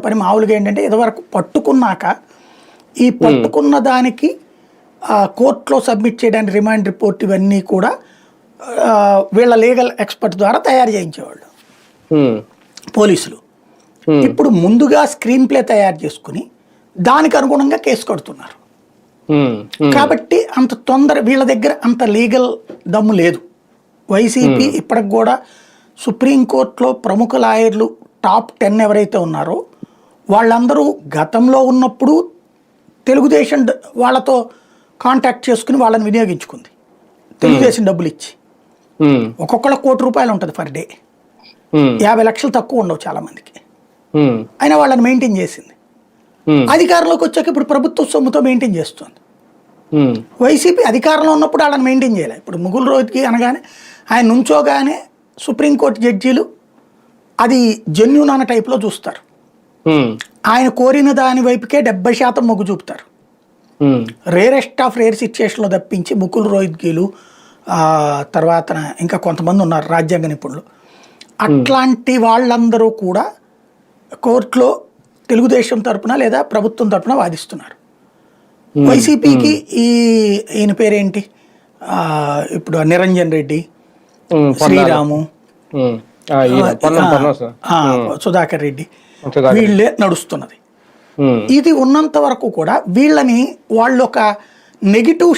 పని మామూలుగా ఏంటంటే ఇదివరకు పట్టుకున్నాక ఈ పట్టుకున్న దానికి కోర్టులో సబ్మిట్ చేయడానికి రిమాండ్ రిపోర్ట్ ఇవన్నీ కూడా వీళ్ళ లీగల్ ఎక్స్పర్ట్ ద్వారా తయారు చేయించేవాళ్ళు పోలీసులు. ఇప్పుడు ముందుగా స్క్రీన్ ప్లే తయారు చేసుకుని దానికి అనుగుణంగా కేసు కడుతున్నారు. కాబట్టి అంత తొందర వీళ్ళ దగ్గర అంత లీగల్ దమ్ము లేదు. వైసీపీ ఇప్పటికి కూడా సుప్రీంకోర్టులో ప్రముఖ లాయర్లు టాప్ 10 ఎవరైతే ఉన్నారో వాళ్ళందరూ గతంలో ఉన్నప్పుడు తెలుగుదేశం వాళ్ళతో కాంటాక్ట్ చేసుకుని వాళ్ళని వినియోగించుకుంది. తెలుగుదేశం డబ్బులు ఇచ్చి ఒక్కొక్కళ్ళ ₹1,00,00,000 ఉంటుంది పర్ డే. 50 లక్షలు తక్కువ ఉండవు చాలా మందికి. అయినా వాళ్ళని మెయింటైన్ చేసింది. అధికారంలోకి వచ్చాక ఇప్పుడు ప్రభుత్వ సొమ్ముతో మెయింటైన్ చేస్తుంది. వైసీపీ అధికారంలో ఉన్నప్పుడు వాళ్ళని మెయింటైన్ చేయలేదు. ఇప్పుడు ముగుల్ రోహిత్కి అనగానే ఆయన నుంచోగానే సుప్రీంకోర్టు జడ్జీలు అది జెన్యూన్ అన్న టైప్లో చూస్తారు. ఆయన కోరిన దాని వైపుకే 70% మొగ్గు చూపుతారు. రేరెస్ట్ ఆఫ్ రేర్ సిచ్యుయేషన్లో తప్పించి ముకుల్ రోహిత్గీలు తర్వాత ఇంకా కొంతమంది ఉన్నారు రాజ్యాంగ నిపుణులు. అట్లాంటి వాళ్ళందరూ కూడా కోర్టులో తెలుగుదేశం తరపున లేదా ప్రభుత్వం తరపున వాదిస్తున్నారు. వైసీపీకి ఈయన పేరేంటి ఇప్పుడు నిరంజన్ రెడ్డి, శ్రీరాము, సుధాకర్ రెడ్డి వీళ్ళే నడుస్తున్నది. ఇది ఉన్నంత వరకు కూడా వీళ్ళని వాళ్ళు ఒక నెగిటివ్